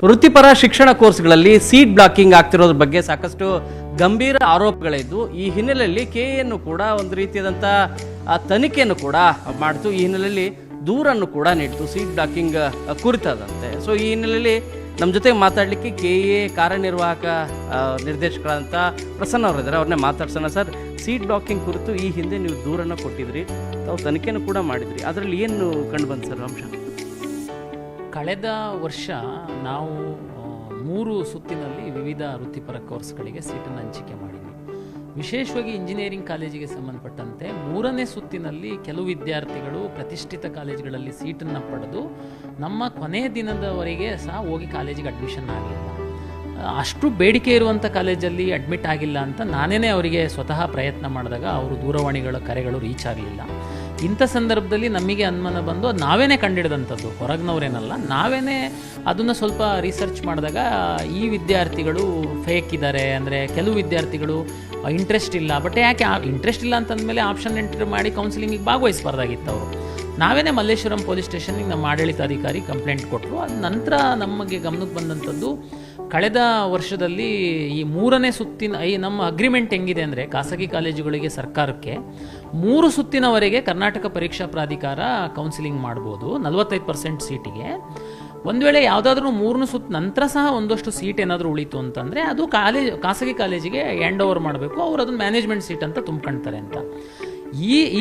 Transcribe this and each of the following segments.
ವೃತ್ತಿಪರ ಶಿಕ್ಷಣ ಕೋರ್ಸ್ಗಳಲ್ಲಿ seat blocking ಆಗ್ತಿರೋದ್ರ ಬಗ್ಗೆ ಸಾಕಷ್ಟು ಗಂಭೀರ ಆರೋಪಗಳಿದ್ದು, ಈ ಹಿನ್ನೆಲೆಯಲ್ಲಿ ಕೆಎಯನ್ನು ಕೂಡ ಒಂದು ರೀತಿಯಾದಂಥ ತನಿಖೆಯನ್ನು ಕೂಡ ಮಾಡಿತು. ಈ ಹಿನ್ನೆಲೆಯಲ್ಲಿ ದೂರನ್ನು ಕೂಡ ನೀಡಿತು ಸೀಟ್ ಬ್ಲಾಕಿಂಗ್ ಕುರಿತಾದಂತೆ. ಸೊ ಈ ಹಿನ್ನೆಲೆಯಲ್ಲಿ ನಮ್ಮ ಜೊತೆ ಮಾತಾಡಲಿಕ್ಕೆ ಕೆಎ ಕಾರ್ಯನಿರ್ವಾಹಕ ನಿರ್ದೇಶಕರಾದಂಥ ಪ್ರಸನ್ನ ಅವರಿದ್ದಾರೆ, ಅವ್ರನ್ನೇ ಮಾತಾಡ್ಸೋಣ. ಸರ್, ಸೀಟ್ ಬ್ಲಾಕಿಂಗ್ ಕುರಿತು ಈ ಹಿಂದೆ ನೀವು ದೂರನ್ನು ಕೊಟ್ಟಿದ್ರಿ, ತಾವು ತನಿಖೆಯನ್ನು ಕೂಡ ಮಾಡಿದ್ರಿ, ಅದರಲ್ಲಿ ಏನು ಕಂಡು ಬಂತು ಸರ್ ಅಂಶ? ಕಳೆದ ವರ್ಷ ನಾವು 3 ಸುತ್ತಿನಲ್ಲಿ ವಿವಿಧ ವೃತ್ತಿಪರ ಕೋರ್ಸ್ಗಳಿಗೆ ಸೀಟನ್ನು ಹಂಚಿಕೆ ಮಾಡಿದ್ವಿ. ವಿಶೇಷವಾಗಿ ಇಂಜಿನಿಯರಿಂಗ್ ಕಾಲೇಜಿಗೆ ಸಂಬಂಧಪಟ್ಟಂತೆ 3ನೇ ಸುತ್ತಿನಲ್ಲಿ ಕೆಲವು ವಿದ್ಯಾರ್ಥಿಗಳು ಪ್ರತಿಷ್ಠಿತ ಕಾಲೇಜುಗಳಲ್ಲಿ ಸೀಟನ್ನು ಪಡೆದು ನಮ್ಮ ಕೊನೆಯ ದಿನದವರೆಗೆ ಸಹ ಹೋಗಿ ಕಾಲೇಜಿಗೆ ಅಡ್ಮಿಷನ್ ಆಗಲಿಲ್ಲ. ಅಷ್ಟು ಬೇಡಿಕೆ ಇರುವಂಥ ಕಾಲೇಜಲ್ಲಿ ಅಡ್ಮಿಟ್ ಆಗಿಲ್ಲ ಅಂತ ನಾನೇ ಅವರಿಗೆ ಸ್ವತಃ ಪ್ರಯತ್ನ ಮಾಡಿದಾಗ ಅವರು ದೂರವಾಣಿಗಳ ಕರೆಗಳು ರೀಚ್ ಆಗಲಿಲ್ಲ. ಇಂಥ ಸಂದರ್ಭದಲ್ಲಿ ನಮಗೆ ಅನುಮಾನ ಬಂದು ಅದು ನಾವೇ ಕಂಡಿಡಿದಂಥದ್ದು, ಹೊರಗಿನವರೇನಲ್ಲ, ನಾವೇ ಅದನ್ನು ಸ್ವಲ್ಪ ರಿಸರ್ಚ್ ಮಾಡಿದಾಗ ಈ ವಿದ್ಯಾರ್ಥಿಗಳು ಫೇಕ್ ಇದ್ದಾರೆ, ಅಂದರೆ ಕೆಲವು ವಿದ್ಯಾರ್ಥಿಗಳು ಇಂಟ್ರೆಸ್ಟ್ ಇಲ್ಲ. ಬಟ್ ಯಾಕೆ ಇಂಟ್ರೆಸ್ಟ್ ಇಲ್ಲ ಅಂತಂದಮೇಲೆ ಆಪ್ಷನ್ ಎಂಟ್ರಿ ಮಾಡಿ ಕೌನ್ಸಿಲಿಂಗಿಗೆ ಭಾಗವಹಿಸಬಾರ್ದಾಗಿತ್ತು ಅವರು. ನಾವೇ ಮಲ್ಲೇಶ್ವರಂ ಪೊಲೀಸ್ ಸ್ಟೇಷನ್ಗೆ ನಮ್ಮ ಆಡಳಿತಾಧಿಕಾರಿ ಕಂಪ್ಲೇಂಟ್ ಕೊಟ್ಟರು. ಅದ ನಂತರ ನಮಗೆ ಗಮನಕ್ಕೆ ಬಂದಂಥದ್ದು, ಕಳೆದ ವರ್ಷದಲ್ಲಿ ಈ 3ನೇ ಸುತ್ತಿನ ನಮ್ಮ ಅಗ್ರಿಮೆಂಟ್ ಹೆಂಗಿದೆ ಅಂದರೆ, ಖಾಸಗಿ ಕಾಲೇಜುಗಳಿಗೆ ಸರ್ಕಾರಕ್ಕೆ 3 ಸುತ್ತಿನವರೆಗೆ ಕರ್ನಾಟಕ ಪರೀಕ್ಷಾ ಪ್ರಾಧಿಕಾರ ಕೌನ್ಸಿಲಿಂಗ್ ಮಾಡ್ಬೋದು 45% ಸೀಟಿಗೆ. ಒಂದು ವೇಳೆ ಯಾವುದಾದ್ರೂ 3ನೇ ಸುತ್ತ ನಂತರ ಸಹ ಒಂದಷ್ಟು ಸೀಟ್ ಏನಾದರೂ ಉಳಿತು ಅಂತಂದರೆ ಅದು ಖಾಸಗಿ ಕಾಲೇಜಿಗೆ ಹ್ಯಾಂಡ್ ಓವರ್ ಮಾಡಬೇಕು, ಅವರು ಅದನ್ನು ಮ್ಯಾನೇಜ್ಮೆಂಟ್ ಸೀಟ್ ಅಂತ ತುಂಬ್ಕೊಳ್ತಾರೆ ಅಂತ.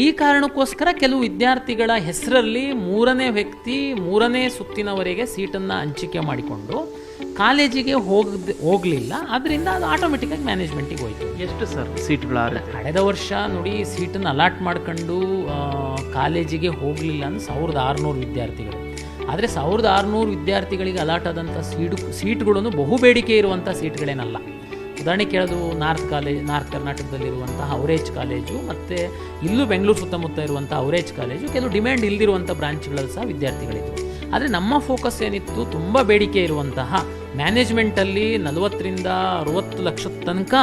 ಈ ಕಾರಣಕ್ಕೋಸ್ಕರ ಕೆಲವು ವಿದ್ಯಾರ್ಥಿಗಳ ಹೆಸರಲ್ಲಿ 3ನೇ ವ್ಯಕ್ತಿ 3ನೇ ಸುತ್ತಿನವರೆಗೆ ಸೀಟನ್ನು ಹಂಚಿಕೆ ಮಾಡಿಕೊಂಡು ಕಾಲೇಜಿಗೆ ಹೋಗಲಿಲ್ಲ. ಅದರಿಂದ ಅದು ಆಟೋಮೆಟಿಕ್ಕಾಗಿ ಮ್ಯಾನೇಜ್ಮೆಂಟಿಗೆ ಹೋಯಿತು. ಎಷ್ಟು ಸರ್ ಸೀಟ್ಗಳು? ಕಳೆದ ವರ್ಷ ನೋಡಿ, ಸೀಟನ್ನು ಅಲಾಟ್ ಮಾಡ್ಕೊಂಡು ಕಾಲೇಜಿಗೆ ಹೋಗಲಿಲ್ಲ ಅಂದ್ರೆ 1600 ವಿದ್ಯಾರ್ಥಿಗಳು. ಆದರೆ 1600 ವಿದ್ಯಾರ್ಥಿಗಳಿಗೆ ಅಲಾಟ್ ಆದಂಥ ಸೀಟ್ಗಳನ್ನು ಬಹು ಬೇಡಿಕೆ ಇರುವಂಥ ಸೀಟ್ಗಳೇನಲ್ಲ. ಉದಾಹರಣೆ ಕೇಳೋದು ನಾರ್ತ್ ಕರ್ನಾಟಕದಲ್ಲಿರುವಂತಹ ಔರೇಜ್ ಕಾಲೇಜು ಮತ್ತು ಇಲ್ಲೂ ಬೆಂಗಳೂರು ಸುತ್ತಮುತ್ತ ಇರುವಂಥ ಔರೇಜ್ ಕಾಲೇಜು ಕೆಲವು ಡಿಮ್ಯಾಂಡ್ ಇಲ್ದಿರುವಂಥ ಬ್ರಾಂಚ್ಗಳಲ್ಲಿ ಸಹ ವಿದ್ಯಾರ್ಥಿಗಳಿದ್ದರು. ಆದರೆ ನಮ್ಮ ಫೋಕಸ್ ಏನಿತ್ತು, ತುಂಬ ಬೇಡಿಕೆ ಇರುವಂತಹ ಮ್ಯಾನೇಜ್ಮೆಂಟಲ್ಲಿ 40ರಿಂದ 60 ಲಕ್ಷದ ತನಕ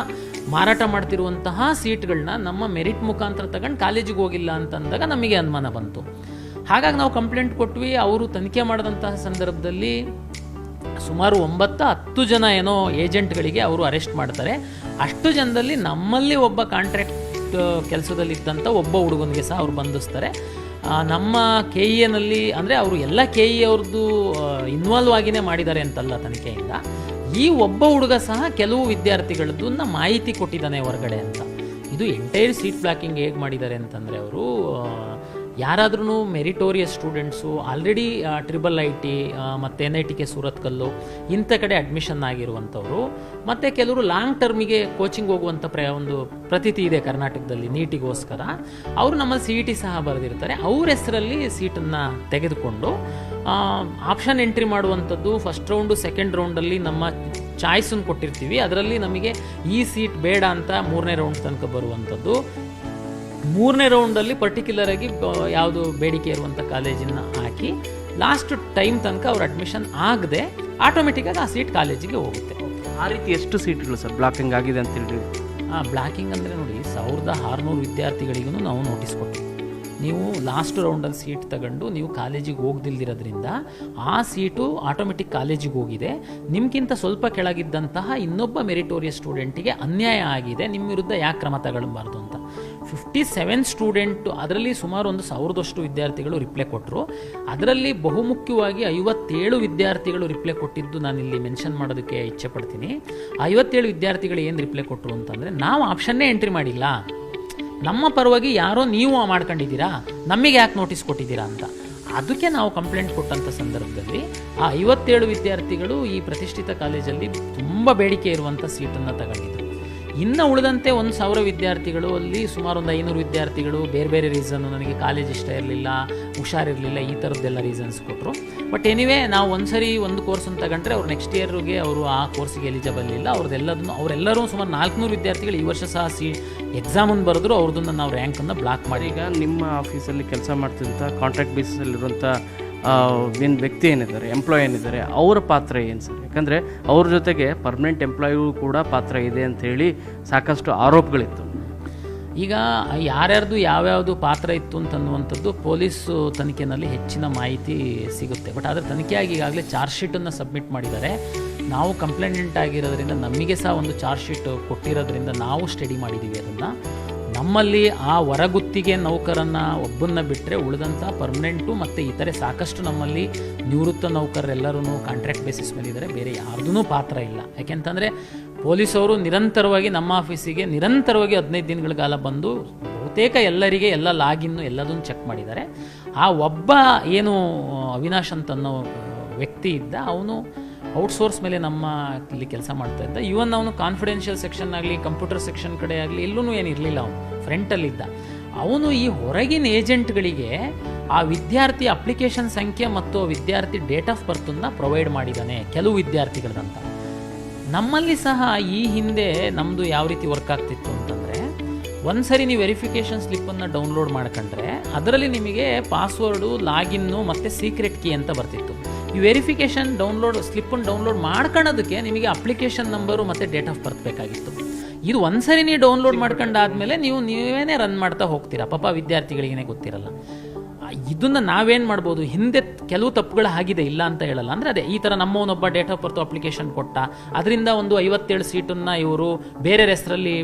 ಮಾರಾಟ ಮಾಡ್ತಿರುವಂತಹ ಸೀಟ್ಗಳನ್ನ ನಮ್ಮ ಮೆರಿಟ್ ಮುಖಾಂತರ ತಗೊಂಡು ಕಾಲೇಜಿಗೆ ಹೋಗಿಲ್ಲ ಅಂತಂದಾಗ ನಮಗೆ ಅನುಮಾನ ಬಂತು. ಹಾಗಾಗಿ ನಾವು ಕಂಪ್ಲೇಂಟ್ ಕೊಟ್ವಿ. ಅವರು ತನಿಖೆ ಮಾಡಿದಂತಹ ಸಂದರ್ಭದಲ್ಲಿ ಸುಮಾರು 9-10 ಜನ ಏನೋ ಏಜೆಂಟ್ಗಳಿಗೆ ಅವರು ಅರೆಸ್ಟ್ ಮಾಡ್ತಾರೆ. ಅಷ್ಟು ಜನದಲ್ಲಿ ನಮ್ಮಲ್ಲಿ ಒಬ್ಬ ಕಾಂಟ್ರಾಕ್ಟ್ ಕೆಲಸದಲ್ಲಿದ್ದಂಥ ಒಬ್ಬ ಹುಡುಗನಿಗೆ ಸಹ ಅವರು ಬಂಧಿಸ್ತಾರೆ. ನಮ್ಮ ಕೆಇಎನಲ್ಲಿ ಅಂದರೆ ಅವರು ಎಲ್ಲ ಕೆಇ ಅವ್ರದ್ದು ಇನ್ವಾಲ್ವ್ ಆಗಿನೇ ಮಾಡಿದ್ದಾರೆ ಅಂತಲ್ಲ ತನಿಖೆಯಿಂದ. ಈ ಒಬ್ಬ ಹುಡುಗ ಸಹ ಕೆಲವು ವಿದ್ಯಾರ್ಥಿಗಳದ್ದನ್ನ ಮಾಹಿತಿ ಕೊಟ್ಟಿದ್ದಾನೆ ಹೊರಗಡೆ ಅಂತ. ಇದು ಎಂಟೈರ್ ಸೀಟ್ ಬ್ಲಾಕಿಂಗ್ ಹೇಗೆ ಮಾಡಿದ್ದಾರೆ ಅಂತಂದರೆ, ಅವರು ಯಾರಾದ್ರೂ ಮೆರಿಟೋರಿಯಸ್ ಸ್ಟೂಡೆಂಟ್ಸು ಆಲ್ರೆಡಿ IIT ಮತ್ತು NITK ಸೂರತ್ಕಲ್ಲು ಇಂಥ ಕಡೆ ಅಡ್ಮಿಷನ್ ಆಗಿರುವಂಥವ್ರು, ಮತ್ತು ಕೆಲವರು ಲಾಂಗ್ ಟರ್ಮಿಗೆ ಕೋಚಿಂಗ್ ಹೋಗುವಂಥ ಒಂದು ಪ್ರತೀತಿ ಇದೆ ಕರ್ನಾಟಕದಲ್ಲಿ ನೀಟಿಗೋಸ್ಕರ, ಅವರು ನಮ್ಮಲ್ಲಿ CET ಸಹ ಬರೆದಿರ್ತಾರೆ. ಅವ್ರ ಹೆಸರಲ್ಲಿ ಸೀಟನ್ನು ತೆಗೆದುಕೊಂಡು ಆಪ್ಷನ್ ಎಂಟ್ರಿ ಮಾಡುವಂಥದ್ದು. ಫಸ್ಟ್ ರೌಂಡು ಸೆಕೆಂಡ್ ರೌಂಡಲ್ಲಿ ನಮ್ಮ ಚಾಯ್ಸನ್ನು ಕೊಟ್ಟಿರ್ತೀವಿ, ಅದರಲ್ಲಿ ನಮಗೆ ಈ ಸೀಟ್ ಬೇಡ ಅಂತ 3ನೇ ರೌಂಡ್ ತನಕ ಬರುವಂಥದ್ದು. 3ನೇ ರೌಂಡಲ್ಲಿ ಪರ್ಟಿಕ್ಯುಲರ್ ಆಗಿ ಯಾವುದು ಬೇಡಿಕೆ ಇರುವಂಥ ಕಾಲೇಜನ್ನು ಹಾಕಿ ಲಾಸ್ಟ್ ಟೈಮ್ ತನಕ ಅವ್ರ ಅಡ್ಮಿಷನ್ ಆಗದೆ ಆಟೋಮೆಟಿಕ್ಕಾಗಿ ಆ ಸೀಟ್ ಕಾಲೇಜಿಗೆ ಹೋಗುತ್ತೆ. ಆ ರೀತಿ ಎಷ್ಟು ಸೀಟ್ಗಳು ಸರ್ ಬ್ಲಾಕಿಂಗ್ ಆಗಿದೆ ಅಂತ ಹೇಳಿ? ಬ್ಲಾಕಿಂಗ್ ಅಂದರೆ ನೋಡಿ, 1600 ವಿದ್ಯಾರ್ಥಿಗಳಿಗೂ ನಾವು ನೋಟಿಸ್ ಕೊಟ್ಟಿವಿ. ನೀವು ಲಾಸ್ಟ್ ರೌಂಡಲ್ಲಿ ಸೀಟ್ ತಗೊಂಡು ನೀವು ಕಾಲೇಜಿಗೆ ಹೋಗ್ದಿಲ್ದಿರೋದ್ರಿಂದ ಆ ಸೀಟು ಆಟೋಮೆಟಿಕ್ ಕಾಲೇಜಿಗೆ ಹೋಗಿದೆ. ನಿಮಗಿಂತ ಸ್ವಲ್ಪ ಕೆಳಗಿದ್ದಂತಹ ಇನ್ನೊಬ್ಬ ಮೆರಿಟೋರಿಯಸ್ ಸ್ಟೂಡೆಂಟಿಗೆ ಅನ್ಯಾಯ ಆಗಿದೆ, ನಿಮ್ಮ ವಿರುದ್ಧ ಯಾಕೆ ಕ್ರಮ ತಗೊಳ್ಬಾರ್ದು ಅಂತ 57 ಸ್ಟೂಡೆಂಟು, ಅದರಲ್ಲಿ ಸುಮಾರು 1000 ವಿದ್ಯಾರ್ಥಿಗಳು ರಿಪ್ಲೈ ಕೊಟ್ಟರು. ಅದರಲ್ಲಿ ಬಹುಮುಖ್ಯವಾಗಿ 57 ವಿದ್ಯಾರ್ಥಿಗಳು ರಿಪ್ಲೈ ಕೊಟ್ಟಿದ್ದು ನಾನು ಇಲ್ಲಿ ಮೆನ್ಷನ್ ಮಾಡೋದಕ್ಕೆ ಇಚ್ಛೆ ಪಡ್ತೀನಿ. 57 ವಿದ್ಯಾರ್ಥಿಗಳು ಏನು ರಿಪ್ಲೈ ಕೊಟ್ಟರು ಅಂತಂದರೆ, ನಾವು ಆಪ್ಷನ್ನೇ ಎಂಟ್ರಿ ಮಾಡಿಲ್ಲ, ನಮ್ಮ ಪರವಾಗಿ ಯಾರೋ ನೀವು ಮಾಡ್ಕೊಂಡಿದ್ದೀರಾ, ನಮಗೆ ಯಾಕೆ ನೋಟಿಸ್ ಕೊಟ್ಟಿದ್ದೀರಾ ಅಂತ. ಅದಕ್ಕೆ ನಾವು ಕಂಪ್ಲೇಂಟ್ ಕೊಟ್ಟಂಥ ಸಂದರ್ಭದಲ್ಲಿ ಆ 57 ವಿದ್ಯಾರ್ಥಿಗಳು ಈ ಪ್ರತಿಷ್ಠಿತ ಕಾಲೇಜಲ್ಲಿ ತುಂಬ ಬೇಡಿಕೆ ಇರುವಂಥ ಸೀಟನ್ನು ತಗೊಂಡಿದ್ರು. ಇನ್ನು ಉಳಿದಂತೆ 1000 ವಿದ್ಯಾರ್ಥಿಗಳು, ಅಲ್ಲಿ ಸುಮಾರು 500 ವಿದ್ಯಾರ್ಥಿಗಳು ಬೇರೆ ಬೇರೆ ರೀಸನ್ನು, ನನಗೆ ಕಾಲೇಜ್ ಇಷ್ಟ ಇರಲಿಲ್ಲ, ಹುಷಾರಿರಲಿಲ್ಲ, ಈ ಥರದ್ದೆಲ್ಲ ರೀಸನ್ಸ್ ಕೊಟ್ಟರು. ಬಟ್ ಎನಿವೇ, ನಾವು ಒಂದು ಕೋರ್ಸನ್ನು ತಗೊಂಡ್ರೆ ಅವ್ರು ನೆಕ್ಸ್ಟ್ ಇಯರ್ಗೆ ಅವರು ಆ ಕೋರ್ಸಿಗೆ ಎಲಿಜಿಬಲ್ ಇಲ್ಲ. ಅವರೆಲ್ಲರೂ ಸುಮಾರು 400 ವಿದ್ಯಾರ್ಥಿಗಳು ಈ ವರ್ಷ ಸಹ ಎಕ್ಸಾಮನ್ನು ಬರೆದ್ರು. ಅವ್ರದ್ದನ್ನು ನಾವು ರ್ಯಾಂಕನ್ನು ಬ್ಲಾಕ್ ಮಾಡಿ. ಈಗ ನಿಮ್ಮ ಆಫೀಸಲ್ಲಿ ಕೆಲಸ ಮಾಡ್ತಿದ್ದಂಥ ಕಾಂಟ್ರಾಕ್ಟ್ ಬೇಸಿಸಲ್ಲಿರುವಂಥ ಏನು ವ್ಯಕ್ತಿ ಏನಿದ್ದಾರೆ, ಎಂಪ್ಲಾಯ್ ಏನಿದ್ದಾರೆ, ಅವರ ಪಾತ್ರ ಏನು ಸರ್? ಯಾಕಂದರೆ ಅವ್ರ ಜೊತೆಗೆ ಪರ್ಮನೆಂಟ್ ಎಂಪ್ಲಾಯಿಗೂ ಕೂಡ ಪಾತ್ರ ಇದೆ ಅಂಥೇಳಿ ಸಾಕಷ್ಟು ಆರೋಪಗಳಿತ್ತು. ಈಗ ಯಾರ್ಯಾರ್ದು ಯಾವ್ಯಾವುದು ಪಾತ್ರ ಇತ್ತು ಅಂತನ್ನುವಂಥದ್ದು ಪೊಲೀಸು ತನಿಖೆಯಲ್ಲಿ ಹೆಚ್ಚಿನ ಮಾಹಿತಿ ಸಿಗುತ್ತೆ. ಬಟ್ ಆದರೆ ತನಿಖೆಯಾಗಿ ಈಗಾಗಲೇ ಚಾರ್ಜ್ ಶೀಟನ್ನು ಸಬ್ಮಿಟ್ ಮಾಡಿದ್ದಾರೆ. ನಾವು ಕಂಪ್ಲೇಂಟ್ ಆಗಿರೋದ್ರಿಂದ ನಮಗೆ ಸಹ ಒಂದು ಚಾರ್ಜ್ ಶೀಟ್ ಕೊಟ್ಟಿರೋದ್ರಿಂದ ನಾವು ಸ್ಟಡಿ ಮಾಡಿದ್ದೀವಿ ಅದನ್ನು. ನಮ್ಮಲ್ಲಿ ಆ ಹೊರಗುತ್ತಿಗೆ ನೌಕರನ್ನು ಒಬ್ಬನ್ನ ಬಿಟ್ಟರೆ ಉಳಿದಂಥ ಪರ್ಮನೆಂಟು ಮತ್ತು ಇತರೆ ಸಾಕಷ್ಟು ನಮ್ಮಲ್ಲಿ ನಿವೃತ್ತ ನೌಕರರೆಲ್ಲರೂ ಕಾಂಟ್ರಾಕ್ಟ್ ಬೇಸಿಸ್ ಮೇಲೆ ಇದ್ದಾರೆ. ಬೇರೆ ಯಾರ್ದೂ ಪಾತ್ರ ಇಲ್ಲ. ಯಾಕೆಂತಂದರೆ ಪೊಲೀಸವರು ನಿರಂತರವಾಗಿ ನಮ್ಮ ಆಫೀಸಿಗೆ ನಿರಂತರವಾಗಿ 15 ದಿನಗಳ ಕಾಲ ಬಂದು ಬಹುತೇಕ ಎಲ್ಲರಿಗೆ ಎಲ್ಲ ಲಾಗಿನ್ನು ಎಲ್ಲದನ್ನು ಚೆಕ್ ಮಾಡಿದ್ದಾರೆ. ಆ ಒಬ್ಬ ಏನು ಅವಿನಾಶ್ ಅಂತ ಅನ್ನೋ ವ್ಯಕ್ತಿ ಇದ್ದ, ಅವನು ಔಟ್ಸೋರ್ಸ್ ಮೇಲೆ ನಮ್ಮ ಇಲ್ಲಿ ಕೆಲಸ ಮಾಡ್ತಾ ಇದ್ದ. ಇವನ್ ಅವನು ಕಾನ್ಫಿಡೆನ್ಷಿಯಲ್ ಸೆಕ್ಷನ್ ಆಗಲಿ ಕಂಪ್ಯೂಟರ್ ಸೆಕ್ಷನ್ ಕಡೆ ಆಗಲಿ ಎಲ್ಲೂ ಏನಿರಲಿಲ್ಲ. ಅವನು ಫ್ರಂಟಲ್ಲಿದ್ದ. ಅವನು ಈ ಹೊರಗಿನ ಏಜೆಂಟ್ಗಳಿಗೆ ಆ ವಿದ್ಯಾರ್ಥಿ ಅಪ್ಲಿಕೇಶನ್ ಸಂಖ್ಯೆ ಮತ್ತು ವಿದ್ಯಾರ್ಥಿ ಡೇಟ್ ಆಫ್ ಬರ್ತನ್ನು ಪ್ರೊವೈಡ್ ಮಾಡಿದ್ದಾನೆ ಕೆಲವು ವಿದ್ಯಾರ್ಥಿಗಳದಂತ. ನಮ್ಮಲ್ಲಿ ಸಹ ಈ ಹಿಂದೆ ನಮ್ಮದು ಯಾವ ರೀತಿ ವರ್ಕ್ ಆಗ್ತಿತ್ತು ಅಂತಂದರೆ, ಒಂದು ಸರಿ ನೀವು ವೆರಿಫಿಕೇಷನ್ ಸ್ಲಿಪ್ಪನ್ನು ಡೌನ್ಲೋಡ್ ಮಾಡ್ಕೊಂಡ್ರೆ ಅದರಲ್ಲಿ ನಿಮಗೆ ಪಾಸ್ವರ್ಡು, ಲಾಗಿನ್ನು ಮತ್ತು ಸೀಕ್ರೆಟ್ ಕೀ ಅಂತ ಬರ್ತಿತ್ತು. ಈ ವೆರಿಫಿಕೇಷನ್ ಸ್ಲಿಪ್ಪನ್ನು ಡೌನ್ಲೋಡ್ ಮಾಡ್ಕೊಳ್ಳೋದಕ್ಕೆ ನಿಮಗೆ ಅಪ್ಲಿಕೇಶನ್ ನಂಬರು ಮತ್ತು ಡೇಟ್ ಆಫ್ ಬರ್ತ್ ಬೇಕಾಗಿತ್ತು. ಇದು ಒಂದ್ಸರಿ ನೀವು ಡೌನ್ಲೋಡ್ ಮಾಡ್ಕೊಂಡಾದ್ಮೇಲೆ ನೀವೇನೇ ರನ್ ಮಾಡ್ತಾ ಹೋಗ್ತೀರಾ. ಪಾಪ ವಿದ್ಯಾರ್ಥಿಗಳಿಗೇ ಗೊತ್ತಿರಲ್ಲ. ಇದನ್ನು ನಾವೇನು ಮಾಡ್ಬೋದು, ಹಿಂದೆ ಕೆಲವು ತಪ್ಪುಗಳು ಆಗಿದೆ, ಇಲ್ಲ ಅಂತ ಹೇಳಲ್ಲ. ಅಂದರೆ ಅದೇ ಈ ಥರ ನಮ್ಮವನೊಬ್ಬ ಡೇಟ್ ಆಫ್ ಬರ್ತ್ ಅಪ್ಲಿಕೇಶನ್ ಕೊಟ್ಟ, ಅದರಿಂದ ಒಂದು 57 ಸೀಟನ್ನು ಇವರು ಬೇರೆ ಹೆಸರಲ್ಲಿ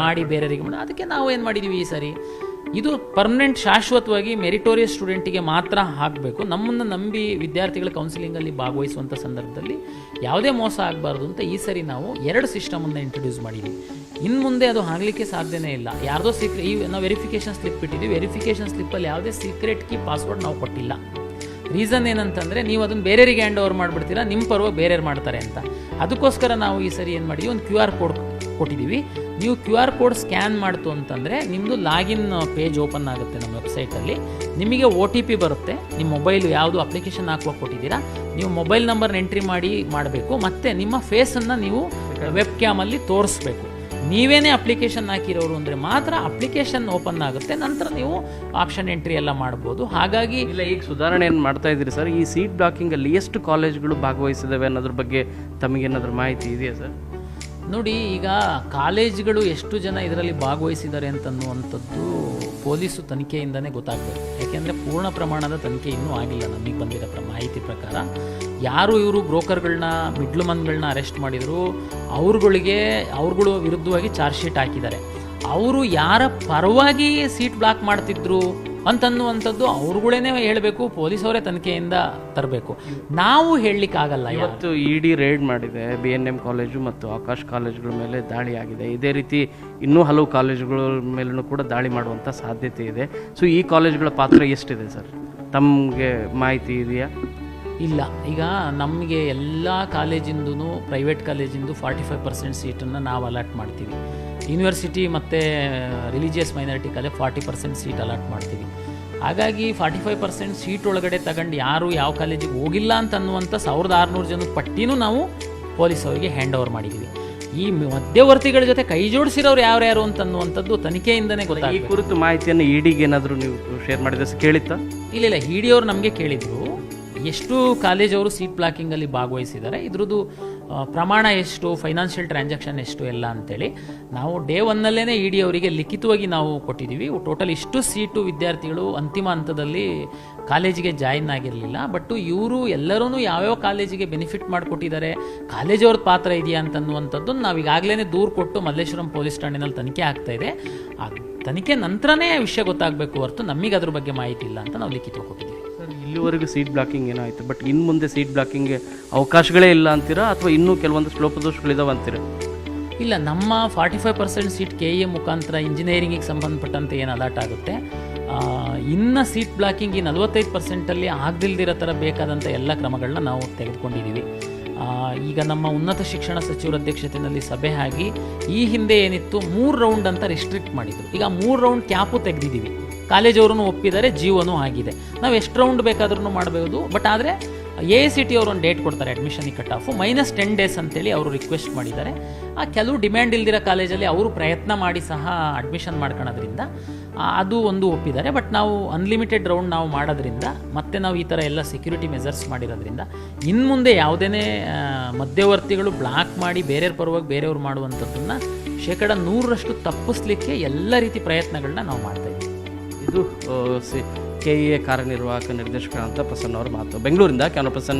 ಮಾಡಿ ಬೇರೆಯವರಿಗೆ ಮಾಡಿ. ಅದಕ್ಕೆ ನಾವು ಏನು ಮಾಡಿದ್ದೀವಿ, ಈ ಸರಿ ಇದು ಪರ್ಮನೆಂಟ್ ಶಾಶ್ವತವಾಗಿ ಮೆರಿಟೋರಿಯಸ್ ಸ್ಟೂಡೆಂಟಿಗೆ ಮಾತ್ರ ಹಾಕಬೇಕು. ನಮ್ಮನ್ನು ನಂಬಿ ವಿದ್ಯಾರ್ಥಿಗಳ ಕೌನ್ಸಿಲಿಂಗಲ್ಲಿ ಭಾಗವಹಿಸುವಂಥ ಸಂದರ್ಭದಲ್ಲಿ ಯಾವುದೇ ಮೋಸ ಆಗಬಾರ್ದು ಅಂತ ಈ ಸರಿ ನಾವು 2 ಸಿಸ್ಟಮನ್ನು ಇಂಟ್ರೊಡ್ಯೂಸ್ ಮಾಡಿದ್ದೀವಿ. ಇನ್ನು ಮುಂದೆ ಅದು ಆಗಲಿಕ್ಕೆ ಸಾಧ್ಯನೇ ಇಲ್ಲ. ಯಾರ್ದೋ ನಾವು ವೆರಿಫಿಕೇಷನ್ ಸ್ಲಿಪ್ ಬಿಟ್ಟಿದ್ದೀವಿ. ವೆರಿಫಿಕೇಷನ್ ಸ್ಲಿಪ್ಪಲ್ಲಿ ಯಾವುದೇ ಸೀಕ್ರೆಟ್ ಕೀ ಪಾಸ್ವರ್ಡ್ ನಾವು ಕೊಟ್ಟಿಲ್ಲ. ರೀಸನ್ ಏನಂತಂದರೆ ನೀವು ಅದನ್ನು ಬೇರೆಯವರಿಗೆ ಹ್ಯಾಂಡ್ ಓವರ್ ಮಾಡಿಬಿಡ್ತೀರಾ, ನಿಮ್ಮ ಪರವಾಗಿ ಬೇರೆಯವ್ರು ಮಾಡ್ತಾರೆ ಅಂತ. ಅದಕ್ಕೋಸ್ಕರ ನಾವು ಈ ಸರಿ ಏನು ಮಾಡಿದ್ವಿ, ಒಂದು QR ಕೋಡ್ ಕೊಟ್ಟಿದ್ದೀವಿ. ನೀವು QR ಕೋಡ್ ಸ್ಕ್ಯಾನ್ ಮಾಡ್ತು ಅಂತಂದರೆ ನಿಮ್ಮದು ಲಾಗಿನ್ ಪೇಜ್ ಓಪನ್ ಆಗುತ್ತೆ ನಮ್ಮ ವೆಬ್ಸೈಟಲ್ಲಿ. ನಿಮಗೆ OTP ಬರುತ್ತೆ. ನಿಮ್ಮ ಮೊಬೈಲು ಯಾವುದು ಅಪ್ಲಿಕೇಶನ್ ಹಾಕುವಾಗ ಕೊಟ್ಟಿದ್ದೀರಾ, ನೀವು ಮೊಬೈಲ್ ನಂಬರ್ನ ಎಂಟ್ರಿ ಮಾಡಬೇಕು. ಮತ್ತು ನಿಮ್ಮ ಫೇಸನ್ನು ನೀವು ವೆಬ್ ಕ್ಯಾಮಲ್ಲಿ ತೋರಿಸ್ಬೇಕು. ನೀವೇನೇ ಅಪ್ಲಿಕೇಶನ್ ಹಾಕಿರೋರು ಅಂದರೆ ಮಾತ್ರ ಅಪ್ಲಿಕೇಶನ್ ಓಪನ್ ಆಗುತ್ತೆ. ನಂತರ ನೀವು ಆಪ್ಷನ್ ಎಂಟ್ರಿ ಎಲ್ಲ ಮಾಡ್ಬೋದು. ಹಾಗಾಗಿ ಇಲ್ಲ, ಈಗ ಸುಧಾರಣೆ ಏನು ಮಾಡ್ತಾ ಇದ್ದೀರಿ ಸರ್? ಈ ಸೀಟ್ ಬ್ಲಾಕಿಂಗಲ್ಲಿ ಎಷ್ಟು ಕಾಲೇಜ್ಗಳು ಭಾಗವಹಿಸಿದ್ದಾವೆ ಅನ್ನೋದ್ರ ಬಗ್ಗೆ ತಮಗೇನಾದ್ರೂ ಮಾಹಿತಿ ಇದೆಯಾ ಸರ್? ನೋಡಿ, ಈಗ ಕಾಲೇಜ್ಗಳು ಎಷ್ಟು ಜನ ಇದರಲ್ಲಿ ಭಾಗವಹಿಸಿದ್ದಾರೆ ಅಂತನ್ನುವಂಥದ್ದು ಪೊಲೀಸು ತನಿಖೆಯಿಂದನೇ ಗೊತ್ತಾಗಬೇಕು. ಯಾಕೆಂದರೆ ಪೂರ್ಣ ಪ್ರಮಾಣದ ತನಿಖೆ ಇನ್ನೂ ಆಗಿಲ್ಲ. ನಮಗೆ ಬಂದಿರೋ ಮಾಹಿತಿ ಪ್ರಕಾರ ಯಾರು ಇವರು ಬ್ರೋಕರ್ಗಳನ್ನ, ಮಿಡ್ಲ್ಮನ್ಗಳನ್ನ ಅರೆಸ್ಟ್ ಮಾಡಿದರು, ಅವ್ರುಗಳು ವಿರುದ್ಧವಾಗಿ ಚಾರ್ಜ್ ಶೀಟ್ ಹಾಕಿದ್ದಾರೆ. ಅವರು ಯಾರ ಪರವಾಗಿ ಸೀಟ್ ಬ್ಲಾಕ್ ಮಾಡ್ತಿದ್ರು ಅಂತನ್ನುವಂಥದ್ದು ಅವ್ರುಗಳೇ ಹೇಳಬೇಕು. ಪೊಲೀಸವರೇ ತನಿಖೆಯಿಂದ ತರಬೇಕು. ನಾವು ಹೇಳಲಿಕ್ಕಾಗಲ್ಲ. ಇವತ್ತು ED ರೇಡ್ ಮಾಡಿದೆ. BNM ಕಾಲೇಜು ಮತ್ತು ಆಕಾಶ್ ಕಾಲೇಜುಗಳ ಮೇಲೆ ದಾಳಿ ಆಗಿದೆ. ಇದೇ ರೀತಿ ಇನ್ನೂ ಹಲವು ಕಾಲೇಜುಗಳ ಮೇಲೂ ಕೂಡ ದಾಳಿ ಮಾಡುವಂಥ ಸಾಧ್ಯತೆ ಇದೆ. ಸೊ ಈ ಕಾಲೇಜುಗಳ ಪಾತ್ರ ಎಷ್ಟಿದೆ ಸರ್? ತಮಗೆ ಮಾಹಿತಿ ಇದೆಯಾ? ಇಲ್ಲ, ಈಗ ನಮಗೆ ಎಲ್ಲ ಕಾಲೇಜಿಂದೂ ಪ್ರೈವೇಟ್ ಕಾಲೇಜಿಂದು 45% ಸೀಟನ್ನು ನಾವು ಅಲಾಟ್ ಮಾಡ್ತೀವಿ. ಯೂನಿವರ್ಸಿಟಿ ಮತ್ತು religious minority college 40% seat allot ಮಾಡ್ತೀವಿ. ಹಾಗಾಗಿ 45% ಸೀಟ್ ಒಳಗಡೆ ತಗೊಂಡು ಯಾರು ಯಾವ ಕಾಲೇಜಿಗೆ ಹೋಗಿಲ್ಲ ಅಂತ ಅನ್ನುವಂಥ 1600 ಜನದ ಪಟ್ಟಿನೂ ನಾವು ಪೊಲೀಸವರಿಗೆ ಹ್ಯಾಂಡ್ ಓವರ್ ಮಾಡಿದ್ದೀವಿ. ಈ ಮಧ್ಯವರ್ತಿಗಳ ಜೊತೆ ಕೈ ಜೋಡಿಸಿರೋರು ಯಾರ್ಯಾರು ಅಂತನ್ನುವಂಥದ್ದು ತನಿಖೆಯಿಂದನೇ ಗೊತ್ತಾಗ. ಈ ಕುರಿತು ಮಾಹಿತಿಯನ್ನು EDಗೆ ಏನಾದರೂ ನೀವು ಶೇರ್ ಮಾಡಿದ್ರೆ ಕೇಳಿತ್ತಾ? ಇಲ್ಲ, ED ಅವರು ನಮಗೆ ಕೇಳಿದರು ಎಷ್ಟು ಕಾಲೇಜವರು ಸೀಟ್ ಬ್ಲಾಕಿಂಗಲ್ಲಿ ಭಾಗವಹಿಸಿದ್ದಾರೆ, ಇದ್ರದ್ದು ಪ್ರಮಾಣ ಎಷ್ಟು, ಫೈನಾನ್ಷಿಯಲ್ ಟ್ರಾನ್ಸಾಕ್ಷನ್ ಎಷ್ಟು ಎಲ್ಲ ಅಂತೇಳಿ. ನಾವು ಡೇ 1ನಲ್ಲೇ ED ಅವರಿಗೆ ಲಿಖಿತವಾಗಿ ನಾವು ಕೊಟ್ಟಿದ್ದೀವಿ. ಟೋಟಲ್ ಇಷ್ಟು ಸೀಟು ವಿದ್ಯಾರ್ಥಿಗಳು ಅಂತಿಮ ಹಂತದಲ್ಲಿ ಕಾಲೇಜಿಗೆ ಜಾಯಿನ್ ಆಗಿರಲಿಲ್ಲ. ಬಟ್ ಇವರು ಎಲ್ಲರೂ ಯಾವ್ಯಾವ ಕಾಲೇಜಿಗೆ ಬೆನಿಫಿಟ್ ಮಾಡಿಕೊಟ್ಟಿದ್ದಾರೆ, ಕಾಲೇಜವ್ರ ಪಾತ್ರ ಇದೆಯಾ ಅಂತನ್ನುವಂಥದ್ದು ನಾವು ಈಗಾಗಲೇ ದೂರು ಕೊಟ್ಟು ಮಲ್ಲೇಶ್ವರಂ ಪೊಲೀಸ್ ಠಾಣೆಯಲ್ಲಿ ತನಿಖೆ ಆಗ್ತಾಯಿದೆ. ಆ ತನಿಖೆ ನಂತರನೇ ವಿಷಯ ಗೊತ್ತಾಗಬೇಕು ಹೊರತು ನಮಗೆ ಅದ್ರ ಬಗ್ಗೆ ಮಾಹಿತಿ ಇಲ್ಲ ಅಂತ ನಾವು ಲಿಖಿತ ಕೊಟ್ಟಿದ್ದೀವಿ. ಸರ್, ಇಲ್ಲಿವರೆಗೂ ಸೀಟ್ ಬ್ಲಾಕಿಂಗ್ ಏನೋ ಆಯಿತು, ಬಟ್ ಇನ್ನು ಮುಂದೆ ಸೀಟ್ ಬ್ಲಾಕಿಂಗ್ಗೆ ಅವಕಾಶಗಳೇ ಇಲ್ಲ ಅಂತೀರಾ ಅಥವಾ ಇನ್ನೂ ಕೆಲವೊಂದು ಲೋಪದೋಷಗಳಿದಾವೆ ಅಂತೀರಾ? ಇಲ್ಲ, ನಮ್ಮ 45% ಸೀಟ್ KE ಮುಖಾಂತರ ಇಂಜಿನಿಯರಿಂಗಿಗೆ ಸಂಬಂಧಪಟ್ಟಂತೆ ಏನು ಅಲಾಟ್ ಆಗುತ್ತೆ, ಇನ್ನು ಸೀಟ್ ಬ್ಲಾಕಿಂಗ್ ಈ 45%ಅಲ್ಲಿ ಆಗದಿಲ್ದಿರೋ ಥರ ಬೇಕಾದಂಥ ಎಲ್ಲ ಕ್ರಮಗಳನ್ನ ನಾವು ತೆಗೆದುಕೊಂಡಿದ್ದೀವಿ. ಈಗ ನಮ್ಮ ಉನ್ನತ ಶಿಕ್ಷಣ ಸಚಿವರ ಅಧ್ಯಕ್ಷತೆಯಲ್ಲಿ ಸಭೆ ಆಗಿ ಈ ಹಿಂದೆ ಏನಿತ್ತು 3 ರೌಂಡ್ ಅಂತ ರಿಸ್ಟ್ರಿಕ್ಟ್ ಮಾಡಿದರು. ಈಗ 3 ರೌಂಡ್ ಕ್ಯಾಪು ತೆಗೆದಿದ್ದೀವಿ. ಕಾಲೇಜವ್ರೂ ಒಪ್ಪಿದ್ದಾರೆ, ಜೀವನೂ ಆಗಿದೆ. ನಾವು ಎಷ್ಟು ರೌಂಡ್ ಬೇಕಾದ್ರೂ ಮಾಡಬಹುದು. ಬಟ್ ಆದರೆ AICT ಅವರು ಒಂದು ಡೇಟ್ ಕೊಡ್ತಾರೆ ಅಡ್ಮಿಷನಿಗೆ ಕಟ್ ಆಫು -10 ಡೇಸ್ ಅಂತೇಳಿ ಅವರು ರಿಕ್ವೆಸ್ಟ್ ಮಾಡಿದ್ದಾರೆ. ಕೆಲವು ಡಿಮ್ಯಾಂಡ್ ಇಲ್ದಿರೋ ಕಾಲೇಜಲ್ಲಿ ಅವರು ಪ್ರಯತ್ನ ಮಾಡಿ ಸಹ ಅಡ್ಮಿಷನ್ ಮಾಡ್ಕೊಳ್ಳೋದ್ರಿಂದ ಅದು ಒಂದು ಒಪ್ಪಿದ್ದಾರೆ. ಬಟ್ ನಾವು ಅನ್ಲಿಮಿಟೆಡ್ ರೌಂಡ್ ನಾವು ಮಾಡೋದ್ರಿಂದ ಮತ್ತು ನಾವು ಈ ಥರ ಎಲ್ಲ ಸೆಕ್ಯೂರಿಟಿ ಮೆಜರ್ಸ್ ಮಾಡಿರೋದ್ರಿಂದ ಇನ್ನು ಮುಂದೆ ಯಾವುದೇ ಮಧ್ಯವರ್ತಿಗಳು ಬ್ಲಾಕ್ ಮಾಡಿ ಬೇರೆಯವ್ರ ಪರವಾಗಿ ಬೇರೆಯವ್ರು ಮಾಡುವಂಥದ್ದನ್ನು 100% ತಪ್ಪಿಸ್ಲಿಕ್ಕೆ ಎಲ್ಲ ರೀತಿ ಪ್ರಯತ್ನಗಳನ್ನ ನಾವು ಮಾಡ್ತಾಯಿದ್ದೀವಿ. ಇದು KEA ಕಾರ್ಯನಿರ್ವಾಹಕ ನಿರ್ದೇಶಕರಾದಂಥ ಪ್ರಸನ್ನ ಅವರ ಮಾತು. ಬೆಂಗಳೂರಿಂದ ಕ್ಯಾಮರಾ ಪರ್ಸನ್